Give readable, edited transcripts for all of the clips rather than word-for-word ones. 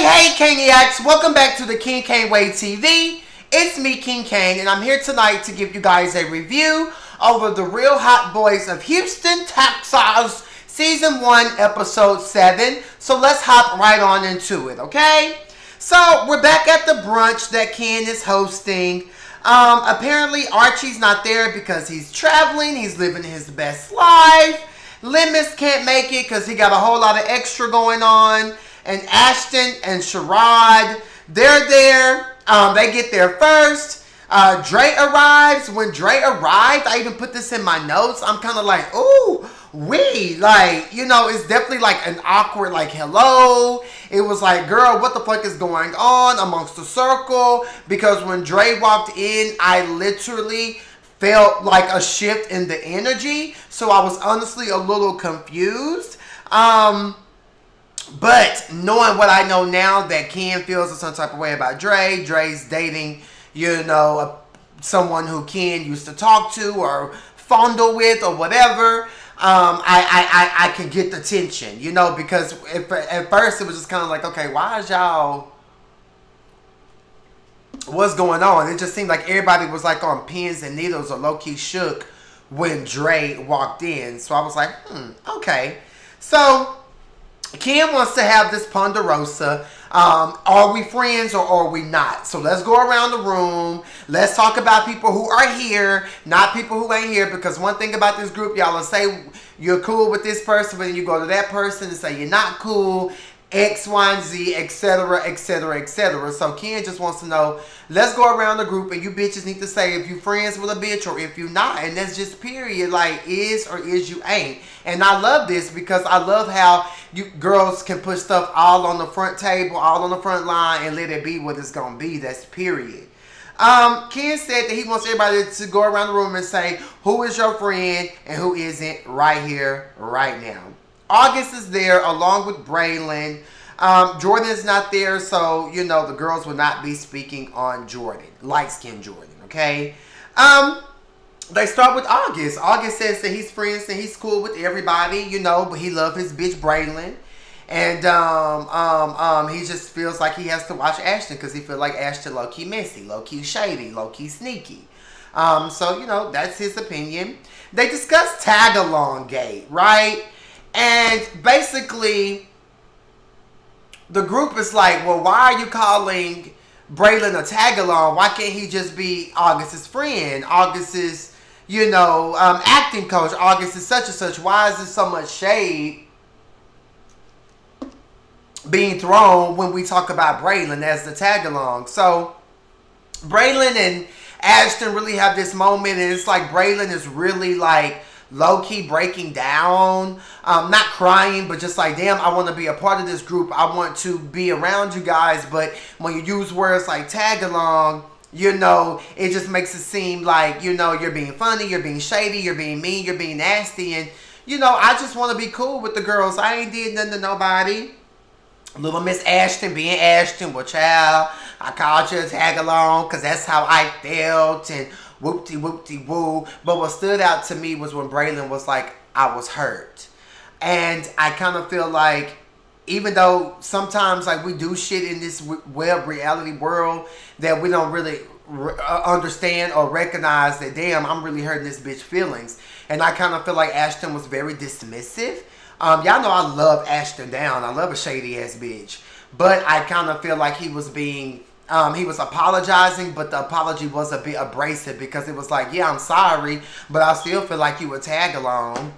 Hey, Caniacs! Welcome back to the King Cain Way TV. It's me, King Cain, and I'm here tonight to give you guys a review over the Real Hotboys of Houston, Texas, Season 1, Episode 7. So let's hop right on into it, okay? So we're back at the brunch that Ken is hosting. Apparently Archie's not there because he's traveling. He's living his best life. Lemus can't make it because he got a whole lot of extra going on. And Ashton and Sherrod, they're there. They get there first. Dre arrives. When Dre arrived, I even put this in my notes. I'm kind of like, ooh, it's definitely like an awkward, like, hello. It was like, girl, what the fuck is going on amongst the circle? Because when Dre walked in, I literally felt like a shift in the energy. So I was honestly a little confused. But knowing what I know now, that Ken feels some type of way about Dre. Dre's dating, someone who Ken used to talk to or fondle with or whatever. I can get the tension, because at first it was just kind of like, okay, why is y'all, what's going on? It just seemed like everybody was like on pins and needles or low-key shook when Dre walked in. So I was like, okay. So Ken wants to have this ponderosa. Are we friends or are we not? So let's go around the room. Let's talk about people who are here, not people who ain't here. Because one thing about this group, y'all will say you're cool with this person, but then you go to that person and say you're not cool. X, Y, and Z, etc., etc., etc. So Ken just wants to know, let's go around the group and you bitches need to say if you friends with a bitch or if you not. And that's just period. Like, is or is you ain't. And I love this because I love how you girls can put stuff all on the front table, all on the front line, and let it be what it's going to be. That's period. Ken said that he wants everybody to go around the room and say who is your friend and who isn't right here, right now. August is there along with Braylon. Jordan is not there, so, the girls will not be speaking on Jordan. Light-skinned Jordan, okay? They start with August. August says that he's friends and he's cool with everybody, but he loves his bitch Braylon. And he just feels like he has to watch Ashton because he feels like Ashton low-key messy, low-key shady, low-key sneaky. So, that's his opinion. They discuss tag-along gate, right? And basically, the group is like, well, why are you calling Braylon a tag-along? Why can't he just be August's friend? August's, acting coach. August is such and such. Why is there so much shade being thrown when we talk about Braylon as the tag-along? So, Braylon and Ashton really have this moment, and it's like Braylon is really like low-key breaking down, not crying, but just like, damn, I want to be a part of this group. I want to be around you guys. But when you use words like tag along, it just makes it seem like, you're being funny, you're being shady, you're being mean, you're being nasty. And, I just want to be cool with the girls. I ain't did nothing to nobody. Little Miss Ashton being Ashton, well, child, I called you a tag along because that's how I felt. And whoop-de-whoop-de-woo. But what stood out to me was when Braylon was like, I was hurt. And I kind of feel like, even though sometimes like we do shit in this web reality world that we don't really understand or recognize that, damn, I'm really hurting this bitch feelings. And I kind of feel like Ashton was very dismissive. Y'all know I love Ashton down. I love a shady ass bitch. But I kind of feel like he was being he was apologizing, but the apology was a bit abrasive because it was like, yeah, I'm sorry, but I still feel like you would tag along.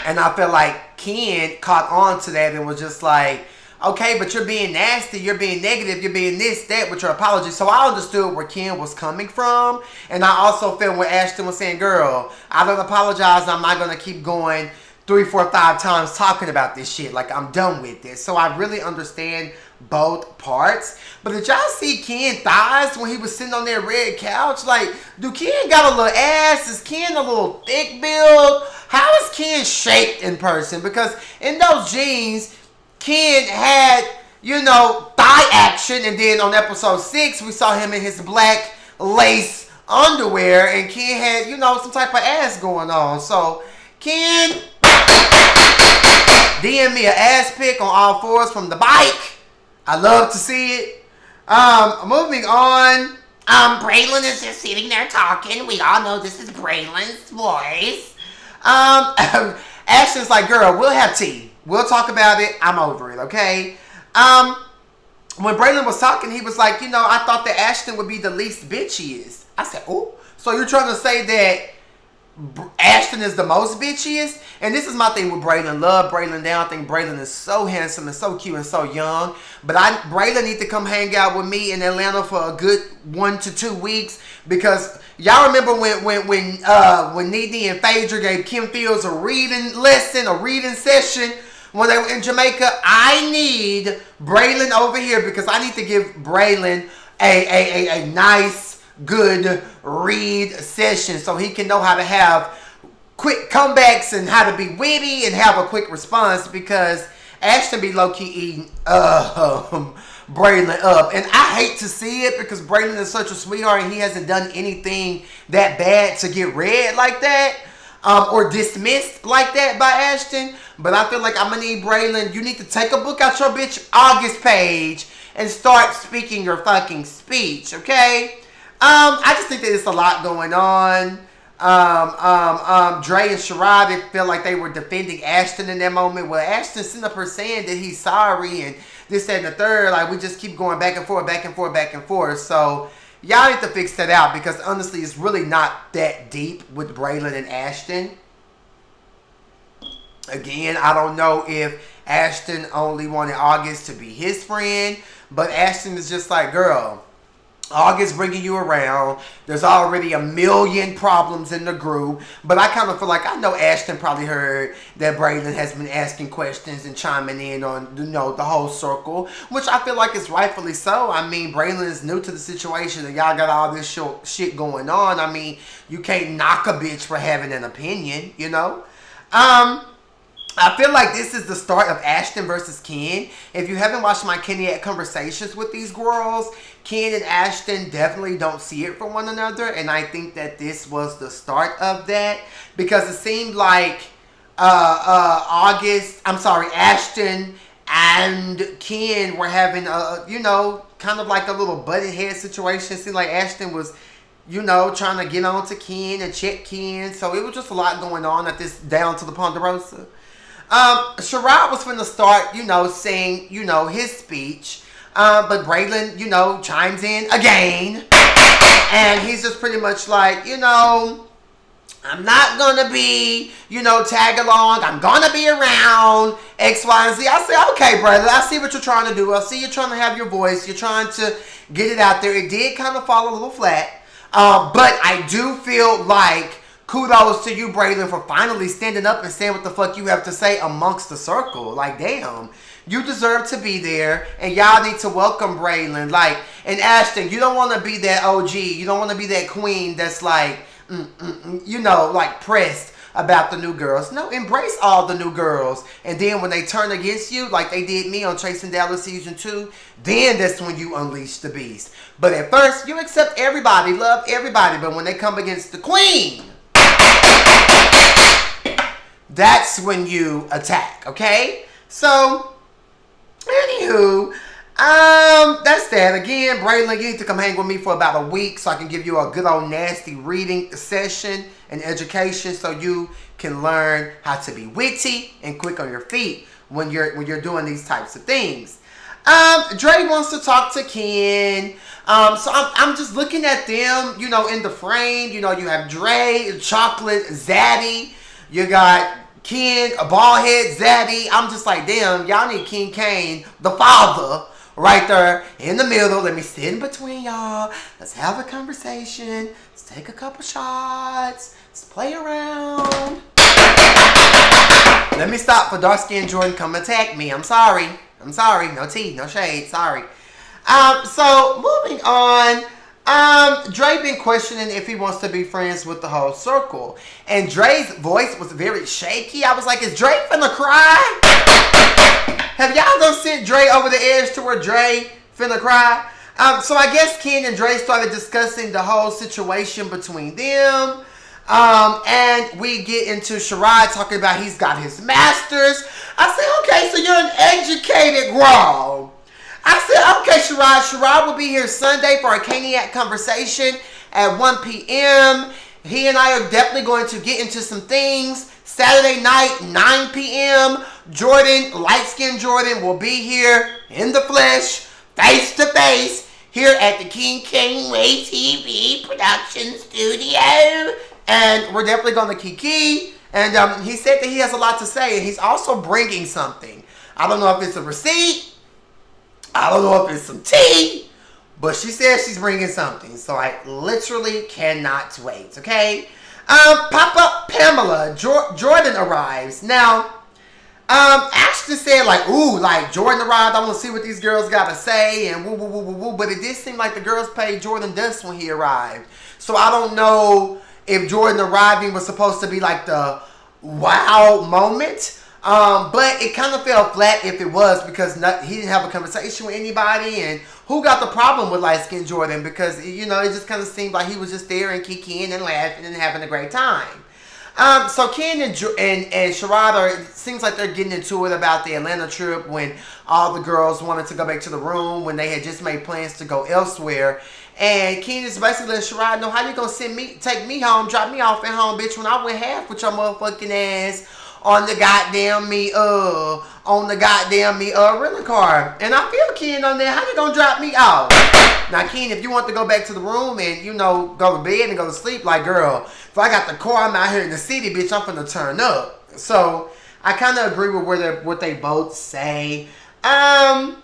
And I feel like Ken caught on to that and was just like, okay, but you're being nasty, you're being negative, you're being this, that with your apology. So I understood where Ken was coming from. And I also felt where Ashton was saying, girl, I don't apologize. I'm not going to keep going 3, 4, 5 times talking about this shit. Like, I'm done with this. So I really understand both parts. But did y'all see Ken thighs when he was sitting on that red couch? Like, do Ken got a little ass? Is Ken a little thick build? How is Ken shaped in person? Because in those jeans, Ken had, thigh action. And then on episode 6, we saw him in his black lace underwear. And Ken had, some type of ass going on. So, Ken, DM me an ass pic on all fours from the bike. I love to see it. Moving on. Braylon is just sitting there talking. We all know this is Braylon's voice. Ashton's like, girl, we'll have tea. We'll talk about it. I'm over it, okay? When Braylon was talking, he was like, I thought that Ashton would be the least bitchiest. I said, oh, so you're trying to say that Ashton is the most bitchiest? And this is my thing with Braylon. Love Braylon down. I think Braylon is so handsome and so cute and so young. But Braylon need to come hang out with me in Atlanta for a good 1 to 2 weeks, because y'all remember when Nene and Phaedra gave Kim Fields a reading session when they were in Jamaica. I need Braylon over here because I need to give Braylon a nice, good read session so he can know how to have quick comebacks and how to be witty and have a quick response, because Ashton be low-key eating Braylon up. And I hate to see it because Braylon is such a sweetheart and he hasn't done anything that bad to get read like that or dismissed like that by Ashton. But I feel like I'm going to need Braylon. You need to take a book out your bitch August page and start speaking your fucking speech, okay? I just think that it's a lot going on. Dre and Sherrod, they felt like they were defending Ashton in that moment. Well, Ashton sitting up here saying that he's sorry and this, that, and the third. Like, we just keep going back and forth, back and forth, back and forth. So, y'all need to fix that out because, honestly, it's really not that deep with Braylon and Ashton. Again, I don't know if Ashton only wanted August to be his friend, but Ashton is just like, girl, August bringing you around. There's already a million problems in the group. But I kind of feel like I know Ashton probably heard that Braylon has been asking questions and chiming in on, the whole circle, which I feel like is rightfully so. I mean, Braylon is new to the situation and y'all got all this shit going on. I mean, you can't knock a bitch for having an opinion, I feel like this is the start of Ashton versus Ken. If you haven't watched my Kenyatt conversations with these girls, Ken and Ashton definitely don't see it for one another. And I think that this was the start of that. Because it seemed like Ashton and Ken were having kind of like a little butted head situation. It seemed like Ashton was trying to get on to Ken and check Ken. So it was just a lot going on at this Down to the Ponderosa. Sherrod was finna start, saying, his speech. But Braylon, chimes in again. And he's just pretty much like, I'm not gonna be, tag along. I'm gonna be around X, Y, and Z. I say, okay, brother, I see what you're trying to do. I see you're trying to have your voice. You're trying to get it out there. It did kind of fall a little flat. But I do feel like kudos to you, Braylon, for finally standing up and saying what the fuck you have to say amongst the circle. Like, damn. You deserve to be there, and y'all need to welcome Braylon. Like, and Ashton, you don't want to be that OG. You don't want to be that queen that's like, like pressed about the new girls. No, embrace all the new girls. And then when they turn against you, like they did me on Chasing Dallas Season 2, then that's when you unleash the beast. But at first, you accept everybody, love everybody. But when they come against the queen, that's when you attack, okay? So, anywho, that's that. Again, Braylon, you need to come hang with me for about a week so I can give you a good old nasty reading session and education so you can learn how to be witty and quick on your feet when you're doing these types of things. Dre wants to talk to Ken. So I'm just looking at them, in the frame. You have Dre, Chocolate, Zaddy. You got Ken, a bald head, Zaddy. I'm just like, damn, y'all need King Cain, the father, right there in the middle. Let me sit in between y'all. Let's have a conversation. Let's take a couple shots. Let's play around. Let me stop for dark skin Jordan come attack me. I'm sorry. No tea, no shade. Sorry. So moving on. Dre been questioning if he wants to be friends with the whole circle. And Dre's voice was very shaky. I was like, is Dre finna cry? Have y'all done sent Dre over the edge to where Dre finna cry? So I guess Ken and Dre started discussing the whole situation between them. And we get into Sherrod talking about he's got his master's. I say, okay, so you're an educated girl. I said, okay, Sherrod. Sherrod will be here Sunday for a Caniac conversation at 1 p.m. He and I are definitely going to get into some things. Saturday night, 9 p.m. Jordan, light-skinned Jordan, will be here in the flesh, face to face, here at the King Cain TV production studio. And we're definitely going to kiki. And he said that he has a lot to say. And he's also bringing something. I don't know if it's a receipt. I don't know if it's some tea. But she says she's bringing something. So I literally cannot wait. Okay? Pop-up Pamela. Jordan arrives. Now, Ashton said, like, ooh, like, Jordan arrived. I want to see what these girls got to say. And woo, woo, woo, woo, woo. But it did seem like the girls paid Jordan dust when he arrived. So I don't know if Jordan arriving was supposed to be like the wow moment. But it kind of fell flat if it was, because he didn't have a conversation with anybody. And who got the problem with light-skinned Jordan? Because, you know, it just kind of seemed like he was just there and kikiing and laughing and having a great time. So Ken and Sherrod, it seems like they're getting into it about the Atlanta trip when all the girls wanted to go back to the room when they had just made plans to go elsewhere. And Ken is basically letting Sherrod know, how you gonna take me home, drop me off at home, bitch, when I went half with your motherfucking ass on the goddamn rental car. And I feel Ken on there, how you gonna drop me off? Now, Ken, if you want to go back to the room and, you know, go to bed and go to sleep, like, girl, if I got the car, I'm out here in the city, bitch, I'm finna turn up. So I kind of agree with what they both say. I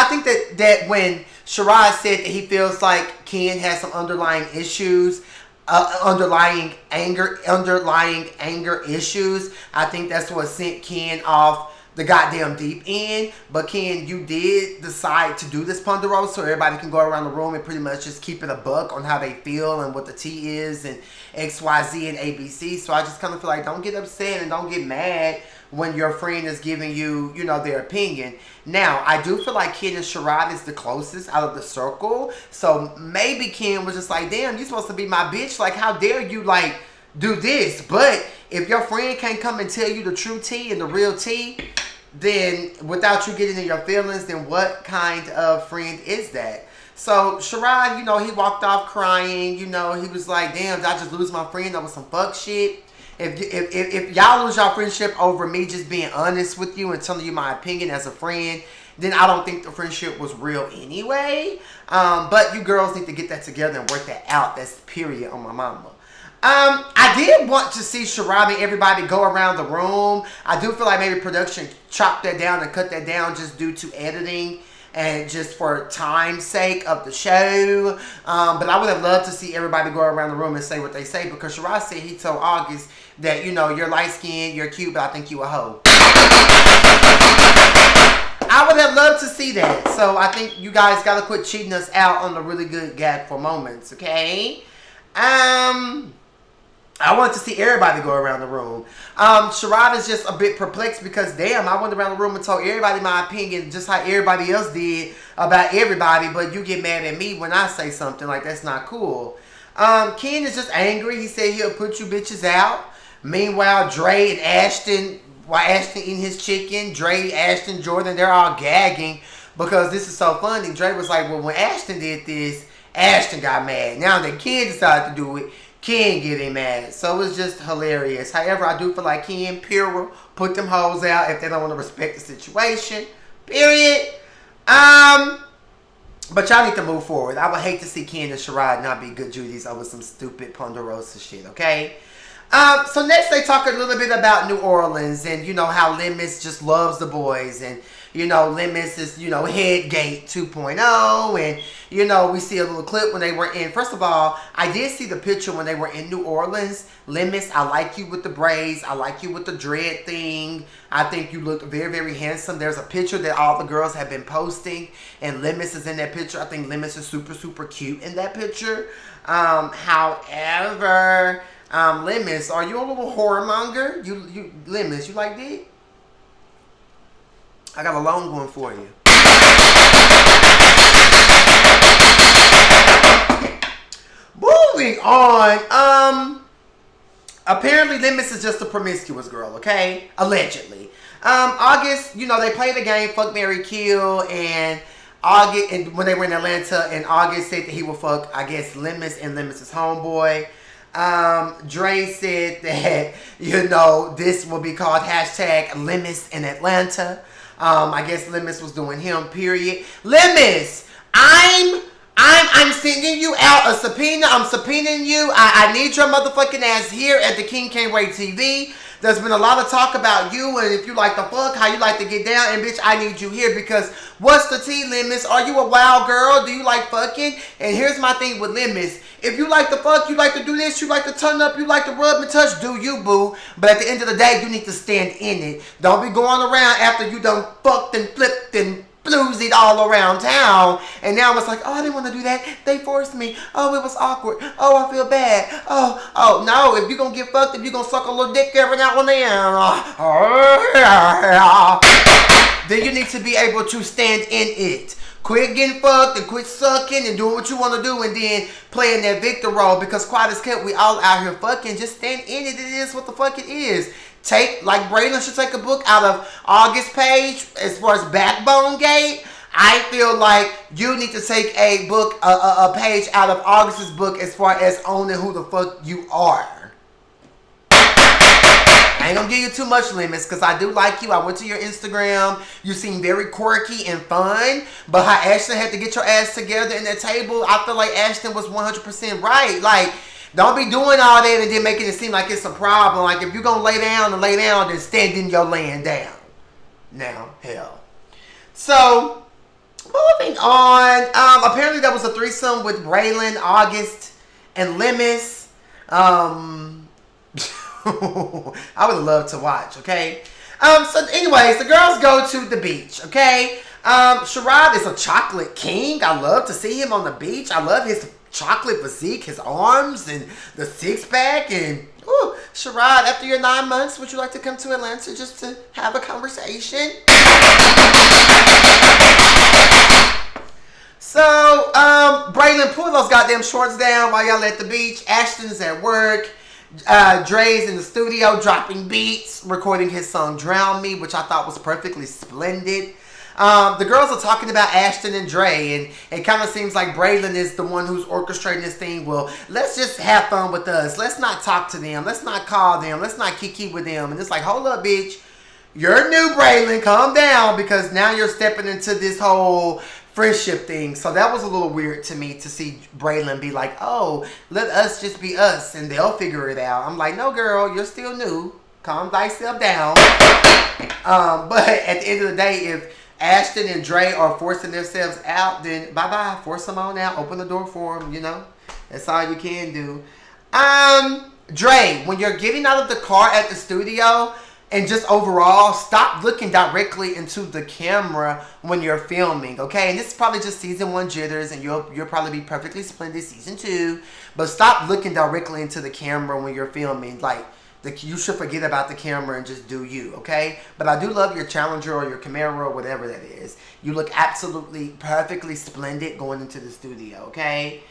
think that when Sherrod said that he feels like Ken has some underlying issues, underlying anger issues, I think that's what sent Ken off the goddamn deep end. But Ken, you did decide to do this ponderosa so everybody can go around the room and pretty much just keep it a buck on how they feel and what the T is and XYZ and ABC. So I just kind of feel like, don't get upset and don't get mad when your friend is giving you, you know, their opinion. Now, I do feel like Ken and Sherrod is the closest out of the circle. So maybe Ken was just like, damn, you supposed to be my bitch. Like, how dare you, like, do this? But if your friend can't come and tell you the true tea and the real tea, then without you getting in your feelings, then what kind of friend is that? So Sherrod, you know, he walked off crying. You know, he was like, damn, did I just lose my friend over some fuck shit? If y'all lose your friendship over me just being honest with you and telling you my opinion as a friend, then I don't think the friendship was real anyway. But you girls need to get that together and work that out. That's period on my mama. I did want to see Sherrod and everybody go around the room. I do feel like maybe production chopped that down and cut that down just due to editing and just for time's sake of the show. But I would have loved to see everybody go around the room and say what they say, because Sherrod said he told August that, you know, you're light-skinned, you're cute, but I think you a hoe. I would have loved to see that. So I think you guys got to quit cheating us out on the really good gag for moments, okay? I wanted to see everybody go around the room. Sherrod is just a bit perplexed because, damn, I went around the room and told everybody my opinion just how everybody else did about everybody, but you get mad at me when I say something. Like, that's not cool. Ken is just angry. He said he'll put you bitches out. Meanwhile, Dre and Ashton, while Ashton eating his chicken, Dre, Ashton, Jordan, they're all gagging because this is so funny. Dre was like, well, when Ashton did this, Ashton got mad. Now that Ken decided to do it, Ken getting mad. So it was just hilarious. However, I do feel like Ken, Pure, put them hoes out if they don't want to respect the situation. Period. But y'all need to move forward. I would hate to see Ken and Sherrod not be good Judies over some stupid Ponderosa shit, okay? So next they talk a little bit about New Orleans and, you know, how Lemmis just loves the boys. And, you know, Lemmis is, you know, Headgate 2.0. And, you know, we see a little clip when they were in. First of all, I did see the picture when they were in New Orleans. Lemmis, I like you with the braids. I like you with the dread thing. I think you look very, very handsome. There's a picture that all the girls have been posting. And Lemmis is in that picture. I think Lemmis is super, super cute in that picture. However, Lemmis, are you a little whoremonger? You Lemmis, you like that? I got a long one for you. Moving on. Apparently Lemmis is just a promiscuous girl, okay? Allegedly. August, you know, they played the game Fuck, Marry, Kill, and August, and when they were in Atlanta, and August said that he would fuck, I guess, Lemus and Lemus' homeboy. Dre said that, you know, this will be called hashtag Lemus in Atlanta. I guess Lemus was doing him, period. Lemus, I'm sending you out a subpoena. I'm subpoenaing you. I need your motherfucking ass here at the King Can't Wait TV. There's been a lot of talk about you and if you like to fuck, how you like to get down. And bitch, I need you here because what's the tea, Lemus? Are you a wild girl? Do you like fucking? And here's my thing with Lemus. If you like to fuck, you like to do this, you like to turn up, you like to rub and touch, do you, boo. But at the end of the day, you need to stand in it. Don't be going around after you done fucked and flipped and bluesied all around town. And now it's like, oh, I didn't want to do that. They forced me. Oh, it was awkward. Oh, I feel bad. Oh, no. If you're going to get fucked, if you're going to suck a little dick every now and then, then you need to be able to stand in it. Quit getting fucked and quit sucking and doing what you want to do and then playing that victor role because quite as kept, we all out here fucking. Just stand in it. It is what the fuck it is. Take, like Braylon should take a book out of August page as far as Backbone Gate. I feel like you need to take a book, a page out of August's book as far as owning who the fuck you are. I ain't gonna give you too much, Lemus, because I do like you. I went to your Instagram. You seem very quirky and fun. But how Ashton had to get your ass together in that table, I feel like Ashton was 100% right. Like, don't be doing all that and then making it seem like it's a problem. Like, if you're gonna lay down, then stand in your laying down. Now, hell. So, moving on. Apparently there was a threesome with Braylon, August, and Lemus. I would love to watch, okay? So anyways, the girls go to the beach, okay? Sherrod is a chocolate king. I love to see him on the beach. I love his chocolate physique, his arms, and the six-pack. And, ooh, Sherrod, after your 9 months, would you like to come to Atlanta just to have a conversation? So, Braylon, pull those goddamn shorts down while y'all at the beach. Ashton's at work. Dre's in the studio dropping beats, recording his song Drown Me, which I thought was perfectly splendid. The girls are talking about Ashton and Dre, and it kind of seems like Braylon is the one who's orchestrating this thing. Well, let's just have fun with us. Let's not talk to them. Let's not call them. Let's not kiki with them. And it's like, hold up, bitch. You're new, Braylon. Calm down, because now you're stepping into this whole friendship thing. So that was a little weird to me to see Braylon be like, oh, let us just be us and they'll figure it out. I'm like, no, girl, you're still new. Calm thyself down. But at the end of the day, if Ashton and Dre are forcing themselves out, then bye-bye. Force them on out. Open the door for them, you know. That's all you can do. Dre, when you're getting out of the car at the studio, and just overall, stop looking directly into the camera when you're filming, okay? And this is probably just season 1 jitters, and you'll probably be perfectly splendid season 2. But stop looking directly into the camera when you're filming. Like, you should forget about the camera and just do you, okay? But I do love your Challenger or your Camaro or whatever that is. You look absolutely perfectly splendid going into the studio, okay?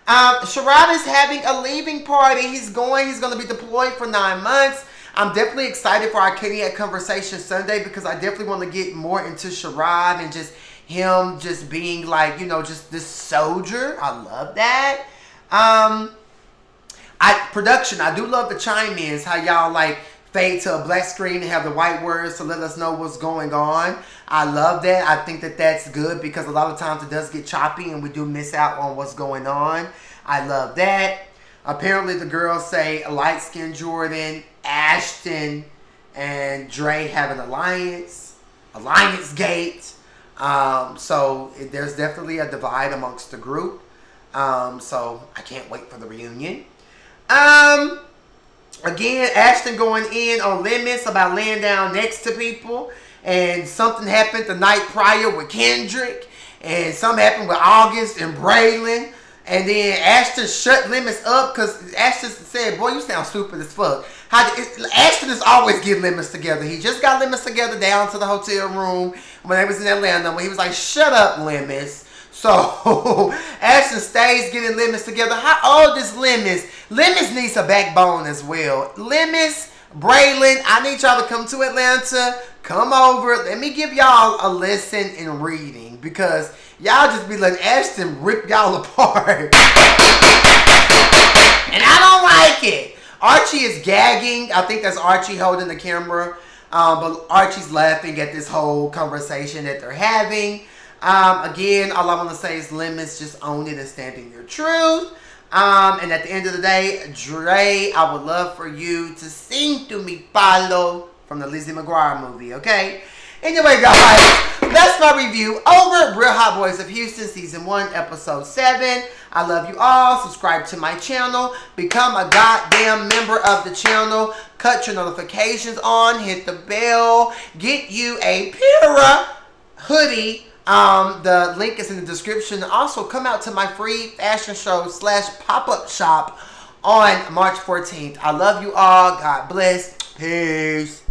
Sherrod is having a leaving party. He's going to be deployed for 9 months. I'm definitely excited for our Kitty Conversation Sunday because I definitely want to get more into Sherrod and just him just being like, you know, just this soldier. I love that. Production, I do love the chime-ins, how y'all like fade to a black screen and have the white words to let us know what's going on. I love that. I think that that's good because a lot of times it does get choppy and we do miss out on what's going on. I love that. Apparently the girls say light-skinned Jordan, Ashton, and Dre have an alliance gate. So there's definitely a divide amongst the group. So I can't wait for the reunion. Again, Ashton going in on Lemus about laying down next to people. And something happened the night prior with Kendrick. And something happened with August and Braylon. And then Ashton shut Lemus up because Ashton said, boy, you sound stupid as fuck. Ashton is always getting Lemus together. He just got Lemus together down to the hotel room when they was in Atlanta. When he was like, shut up, Lemus. So Ashton stays getting Lemus together. How old is Lemus? Lemus needs a backbone as well. Lemus, Braylon, I need y'all to come to Atlanta. come over. Let me give y'all a lesson in reading, because y'all just be letting Ashton rip y'all apart. And I don't like it. Archie is gagging. I think that's Archie holding the camera. But Archie's laughing at this whole conversation that they're having. Again, all I want to say is limits, just own it and stand in your truth. And at the end of the day, Dre, I would love for you to sing to me, Palo, from the Lizzie McGuire movie, okay? Anyway, guys, that's my review over Real Hotboys of Houston, Season 1, Episode 7. I love you all. Subscribe to my channel. Become a goddamn member of the channel. Cut your notifications on. Hit the bell. Get you a Pura hoodie. The link is in the description. Also, come out to my free fashion show / pop-up shop on March 14th. I love you all. God bless. Peace.